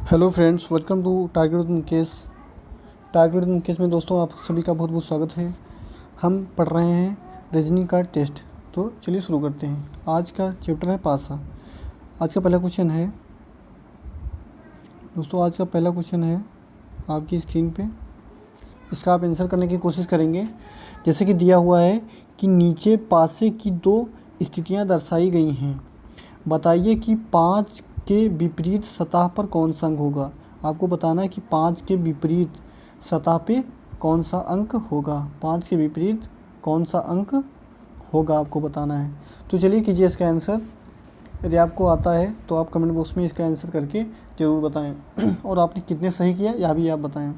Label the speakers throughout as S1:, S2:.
S1: Hello friends, welcome to target with Mukesh. Target with Mukesh में दोस्तों आप सभी का बहुत बहुत स्वागत है। हम पढ़ रहे हैं रीजनिंग का टेस्ट। तो चलिए शुरू करते हैं। आज का चैप्टर है पासा। आज का पहला क्वेश्चन है दोस्तों, आज का पहला क्वेश्चन है आपकी स्क्रीन पे। इसका आप आंसर करने की कोशिश करेंगे। जैसे कि दिया हुआ है कि नीचे पासे की दो स्थितियाँ दर्शाई गई हैं, बताइए कि 5 के विपरीत सतह पर कौन सा अंक होगा। आपको बताना है कि 5 के विपरीत सतह पे कौन सा अंक होगा। 5 के विपरीत कौन सा अंक होगा आपको बताना है। तो चलिए कीजिए इसका आंसर। यदि आपको आता है तो आप कमेंट बॉक्स में इसका आंसर करके ज़रूर बताएं और आपने कितने सही किया यह भी आप बताएं।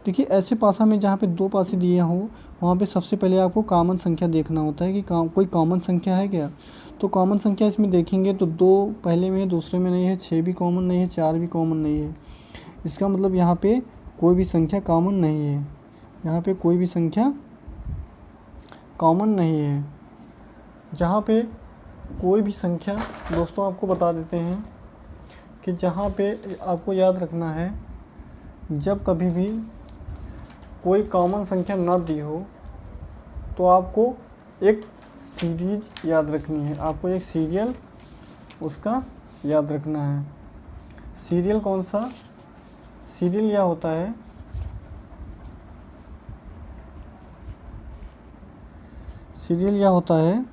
S1: देखिए, ऐसे पासा में जहाँ पे दो पासे दिए हों वहाँ पे सबसे पहले आपको कॉमन संख्या देखना होता है कि कोई कॉमन संख्या है क्या। तो कॉमन संख्या इसमें देखेंगे तो 2 पहले में है, दूसरे में नहीं है, 6 भी कॉमन नहीं है, 4 भी कॉमन नहीं है। इसका मतलब यहाँ पे कोई भी संख्या कॉमन नहीं है। यहाँ पे कोई भी संख्या कॉमन नहीं है। जहाँ पे कोई भी संख्या दोस्तों आपको बता देते हैं कि जहाँ पे आपको याद रखना है, जब कभी भी कोई कॉमन संख्या ना दी हो तो आपको एक सीरीज याद रखनी है। आपको एक सीरियल उसका याद रखना है। सीरियल कौन सा? सीरियल यह होता है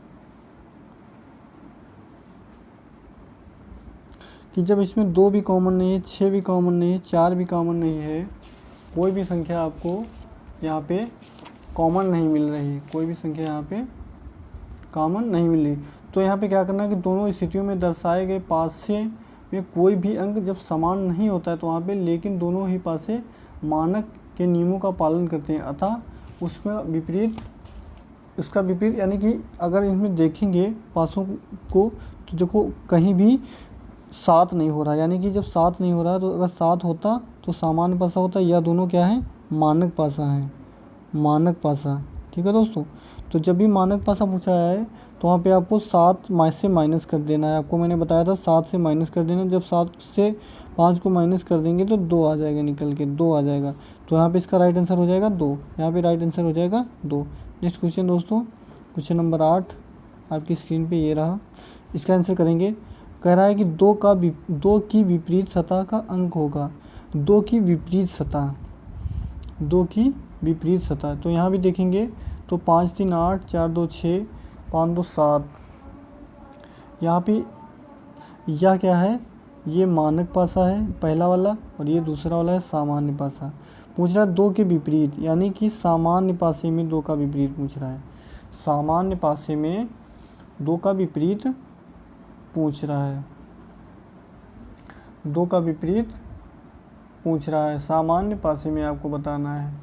S1: कि जब इसमें 2 भी कॉमन नहीं है, 6 भी कॉमन नहीं है, 4 भी कॉमन नहीं है, कोई भी संख्या आपको यहाँ पे कॉमन नहीं मिल रही है, कोई भी संख्या यहाँ पे कॉमन नहीं मिल रही, तो यहाँ पे क्या करना है कि दोनों स्थितियों में दर्शाए गए पासे में कोई भी अंक जब समान नहीं होता है तो वहाँ पे लेकिन दोनों ही पासे मानक के नियमों का पालन करते हैं, अतः उसका विपरीत यानी कि अगर इसमें देखेंगे पासों को तो देखो कहीं भी 7 नहीं हो रहा, यानी कि जब 7 नहीं हो रहा तो अगर 7 होता तो सामान्य पासा होता। या दोनों क्या है? मानक पासा है, मानक पासा। ठीक है दोस्तों, तो जब भी मानक पासा पूछा है तो वहाँ पे आपको 7 से माइनस कर देना है। आपको मैंने बताया था 7 से माइनस कर देना। जब 7 से 5 को माइनस कर देंगे तो 2 आ जाएगा, निकल के 2 आ जाएगा। तो यहाँ पे इसका राइट आंसर हो जाएगा 2। यहाँ पे राइट आंसर हो जाएगा 2। नेक्स्ट क्वेश्चन दोस्तों, क्वेश्चन नंबर 8 आपकी स्क्रीन पर ये रहा। इसका आंसर करेंगे। कह रहा है कि 2 की विपरीत सतह का अंक होगा। 2 की विपरीत सतह, 2 की विपरीत सतह। तो यहाँ भी देखेंगे तो 5 3 8, 4 2 6, 5 2 7। यहाँ पे यह क्या है? ये मानक पासा है पहला वाला और ये दूसरा वाला है सामान्य पासा। पूछ रहा है 2 के विपरीत, यानी कि सामान्य पासे में 2 का विपरीत पूछ रहा है। सामान्य पासे में 2 का विपरीत पूछ रहा है, 2 का विपरीत पूछ रहा है, सामान्य पासे में आपको बताना है।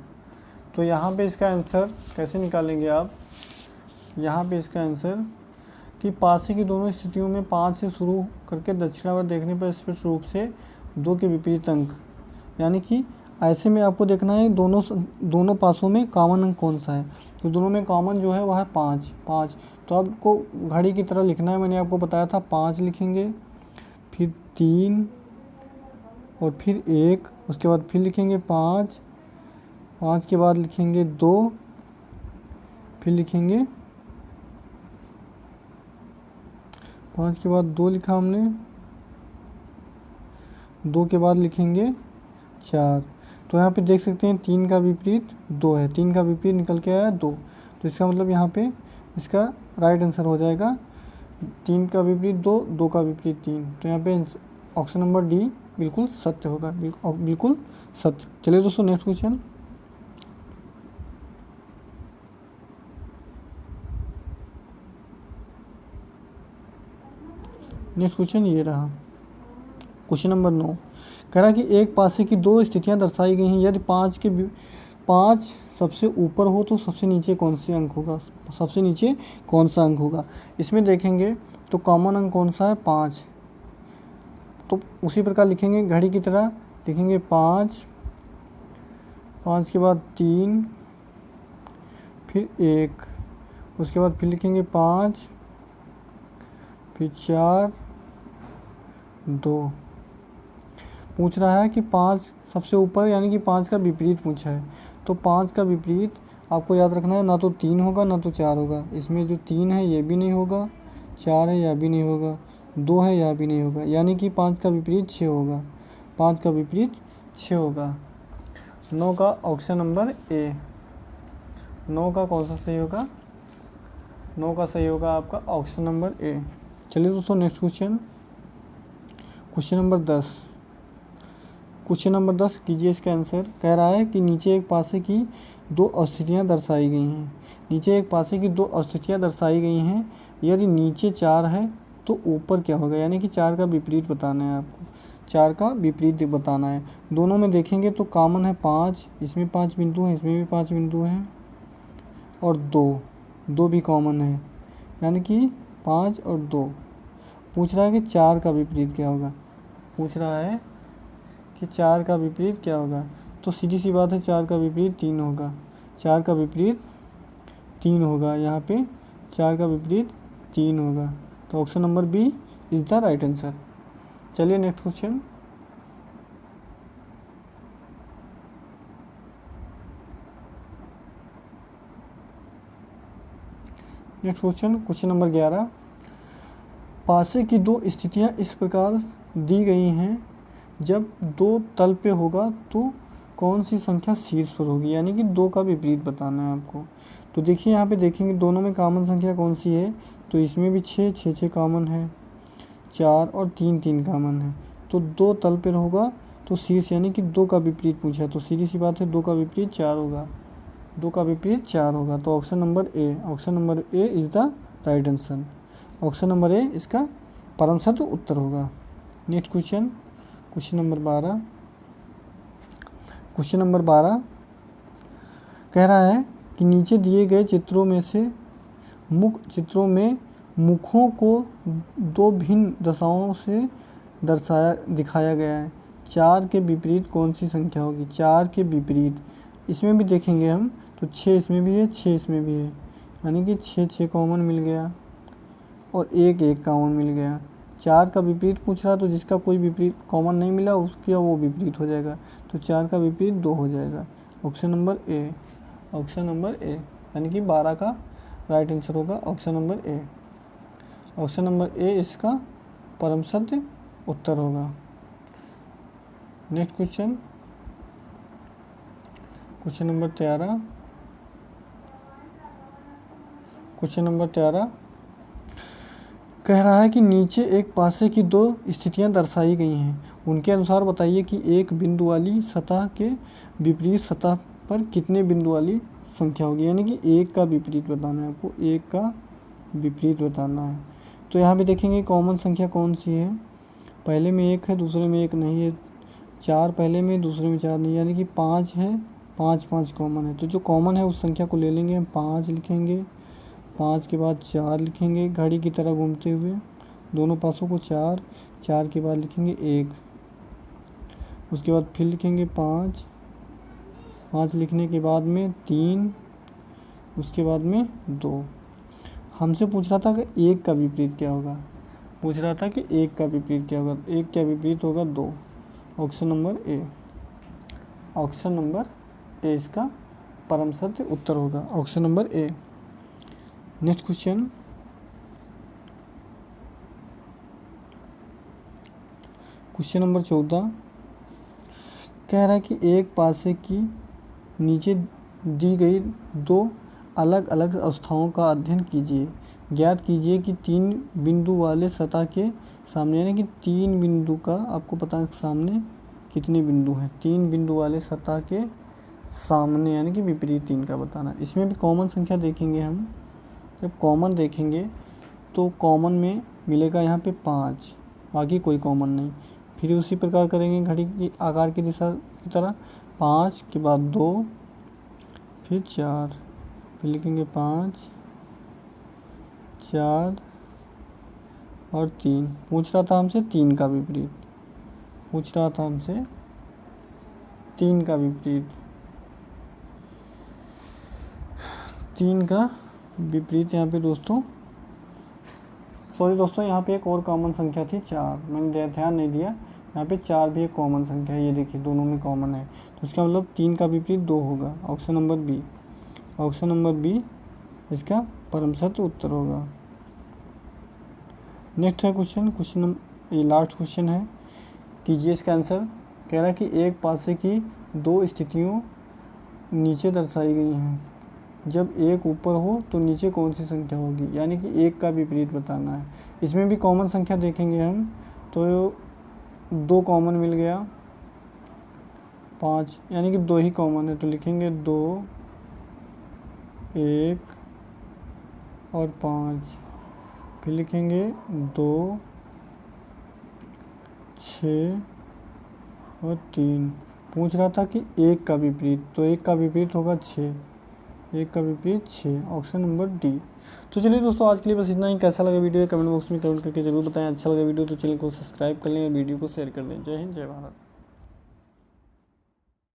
S1: तो यहाँ पे इसका आंसर कैसे निकालेंगे आप? यहाँ पे इसका आंसर कि पासे की दोनों स्थितियों में 5 से शुरू करके दक्षिणावर्त देखने पर स्पष्ट रूप से 2 के विपरीत अंक, यानी कि ऐसे में आपको देखना है दोनों पासों में कॉमन अंक कौन सा है। तो दोनों में कॉमन जो है वह है 5। तो आपको घड़ी की तरह लिखना है। मैंने आपको बताया था 5 लिखेंगे, फिर 3 और फिर 1, उसके बाद फिर लिखेंगे 5 के बाद लिखेंगे 2, फिर लिखेंगे 5 के बाद 2 लिखा हमने, 2 के बाद लिखेंगे 4। तो यहाँ पे देख सकते हैं 3 का विपरीत 2 है, 3 का विपरीत निकल के आया 2। तो इसका मतलब यहाँ पे इसका राइट आंसर हो जाएगा 3 का विपरीत 2, 2 का विपरीत 3। तो यहाँ पे ऑप्शन नंबर डी बिल्कुल सत्य होगा, बिल्कुल सत्य। चलिए दोस्तों नेक्स्ट क्वेश्चन। नेक्स्ट क्वेश्चन ये रहा, क्वेश्चन नंबर 9। कह रहा कि एक पासे की 2 स्थितियां दर्शाई गई हैं। यदि 5 सबसे ऊपर हो तो सबसे नीचे कौन सा अंक होगा? सबसे नीचे कौन सा अंक होगा? इसमें देखेंगे तो कॉमन अंक कौन सा है? 5। तो उसी प्रकार लिखेंगे घड़ी की तरह, लिखेंगे 5 के बाद 3, फिर 1, उसके बाद फिर लिखेंगे 5, फिर 4 2। पूछ रहा है कि 5 सबसे ऊपर यानी कि 5 का विपरीत पूछा है। तो 5 का विपरीत आपको याद रखना है, ना तो 3 होगा ना तो 4 होगा। इसमें जो 3 है ये भी नहीं होगा, 4 है यह भी नहीं होगा, 2 है यह भी नहीं होगा, यानी कि 5 का विपरीत 6 होगा। 5 का विपरीत 6 होगा। 9 का ऑप्शन नंबर ए। 9 का कौन सा सही होगा? 9 का सही होगा आपका ऑप्शन नंबर ए। चलिए दोस्तों next question, question number 10। Question number 10 कीजिए इसका आंसर। कह रहा है कि नीचे एक पासे की 2 स्थितियाँ दर्शाई गई हैं। नीचे एक पासे की 2 स्थितियाँ दर्शाई गई हैं। यदि नीचे 4 है तो ऊपर क्या होगा, यानी कि 4 का विपरीत बताना है आपको। 4 का विपरीत बताना है। दोनों में देखेंगे तो कॉमन है 5, इसमें 5 बिंदु हैं, इसमें भी 5 बिंदु हैं, और 2 भी कॉमन है, यानी कि 5 और 2। पूछ रहा है कि 4 का विपरीत क्या होगा। पूछ रहा है कि 4 का विपरीत क्या होगा। तो सीधी सी बात है, 4 का विपरीत 3 होगा। 4 का विपरीत 3 होगा, यहाँ पे 4 का विपरीत 3 होगा। तो option number B is the right answer. चलिए नेक्स्ट क्वेश्चन, क्वेश्चन नंबर 11। पासे की 2 स्थितियाँ इस प्रकार दी गई हैं, जब 2 तल पे होगा तो कौन सी संख्या शीर्ष पर होगी, यानी कि 2 का विपरीत बताना है आपको। तो देखिए यहाँ पे देखेंगे दोनों में कॉमन संख्या कौन सी है, तो इसमें भी 6 कॉमन है, 4 और 3 कॉमन है। तो 2 तल पर होगा तो शीर्ष, यानी कि 2 का विपरीत पूछा है, तो सीधी सी बात है 2 का विपरीत 4 होगा। 2 का विपरीत 4 होगा। तो option number A, option number A is the right answer. Option number A इसका परम सत्य उत्तर होगा। Next question, question number 12। Question number 12 कह रहा है कि नीचे दिए गए चित्रों में मुखों को 2 भिन्न दशाओं से दिखाया गया है। 4 के विपरीत कौन सी संख्या होगी। 4 के विपरीत इसमें भी देखेंगे हम तो 6 इसमें भी है, 6 इसमें भी है, यानी कि 6 कॉमन मिल गया और 1 कॉमन मिल गया। 4 का विपरीत पूछ रहा, तो जिसका कोई विपरीत कॉमन नहीं मिला उसका वो विपरीत हो जाएगा। तो 4 का विपरीत 2 हो जाएगा। Option number A, option number A, यानी कि 12 का राइट आंसर होगा option number A. Option number A इसका परम सत्य उत्तर होगा। Next question, question number 13। Question number 13 कह रहा है कि नीचे एक पासे की 2 स्थितियां दर्शाई गई हैं। उनके अनुसार बताइए कि एक बिंदु वाली सतह के विपरीत सतह पर कितने बिंदु वाली संख्या होगी, यानी कि 1 का विपरीत बताना है आपको। 1 का विपरीत बताना है। तो यहाँ पे देखेंगे कॉमन संख्या कौन सी है। पहले में 1 है, दूसरे में 1 नहीं है। 4 पहले में, दूसरे में 4 नहीं, यानी कि 5 है। 5 कॉमन है। तो जो कॉमन है उस संख्या को ले लेंगे हम, 5 लिखेंगे। 5 के बाद 4 लिखेंगे घड़ी की तरह घूमते हुए, दोनों पासों को 4। 4 के बाद लिखेंगे 1, उसके बाद फिर लिखेंगे 5। 5 लिखने के बाद में 3, उसके बाद में 2। हमसे पूछ रहा था कि 1 का विपरीत क्या होगा। पूछ रहा था कि 1 का विपरीत क्या होगा। 1 का विपरीत होगा 2। Option number A, option number A इसका परम सत्य उत्तर होगा। Option number A. Next question, question number 14 कह रहा है कि एक पासे की नीचे दी गई 2 अलग अलग अवस्थाओं का अध्ययन कीजिए। ज्ञात कीजिए कि 3 बिंदु वाले सतह के सामने, यानी कि 3 बिंदु का आपको पता है सामने कितने बिंदु हैं। 3 बिंदु वाले सतह के सामने, यानी कि विपरीत 3 का बताना। इसमें भी कॉमन संख्या देखेंगे हम। जब कॉमन देखेंगे तो कॉमन में मिलेगा यहाँ पे 5, बाकी कोई कॉमन नहीं। फिर उसी प्रकार करेंगे घड़ी की आकार की दिशा की तरह। 5 के बाद 2, फिर 4, फिर लिखेंगे 5, 4 और 3। पूछ रहा था हमसे 3 का विपरीत, पूछ रहा था हमसे 3 का विपरीत। 3 का विपरीत यहाँ पे दोस्तों, सॉरी दोस्तों, यहाँ पे एक और कॉमन संख्या थी 4, मैंने ध्यान नहीं दिया। यहाँ पे 4 भी एक कॉमन संख्या है, ये देखिए दोनों में कॉमन है, तो इसका मतलब 3 का विपरीत 2 होगा। Option number B, option number B इसका परम सत्य उत्तर होगा। नेक्स्ट है क्वेश्चन ये लास्ट क्वेश्चन है, कीजिए इसका आंसर। कह रहा है कि एक पासे की 2 स्थितियों नीचे दर्शाई गई हैं, जब एक ऊपर हो तो नीचे कौन सी संख्या होगी, यानी कि एक का विपरीत बताना है। इसमें भी कॉमन संख्या देखेंगे हम, तो 2 कॉमन मिल गया, 5 यानी कि 2 ही कॉमन है, तो लिखेंगे 2, 1 और 5, फिर लिखेंगे 2, 6 और 3। पूछ रहा था कि एक का विपरीत, तो एक का विपरीत होगा 6, एक का विपरीत 6, ऑप्शन नंबर डी। तो चलिए दोस्तों, आज के लिए बस इतना ही। कैसा लगा वीडियो कमेंट बॉक्स में कमेंट करके जरूर बताएं। अच्छा लगा वीडियो तो चैनल को सब्सक्राइब कर लें और वीडियो को शेयर कर दें। जय हिंद, जय भारत।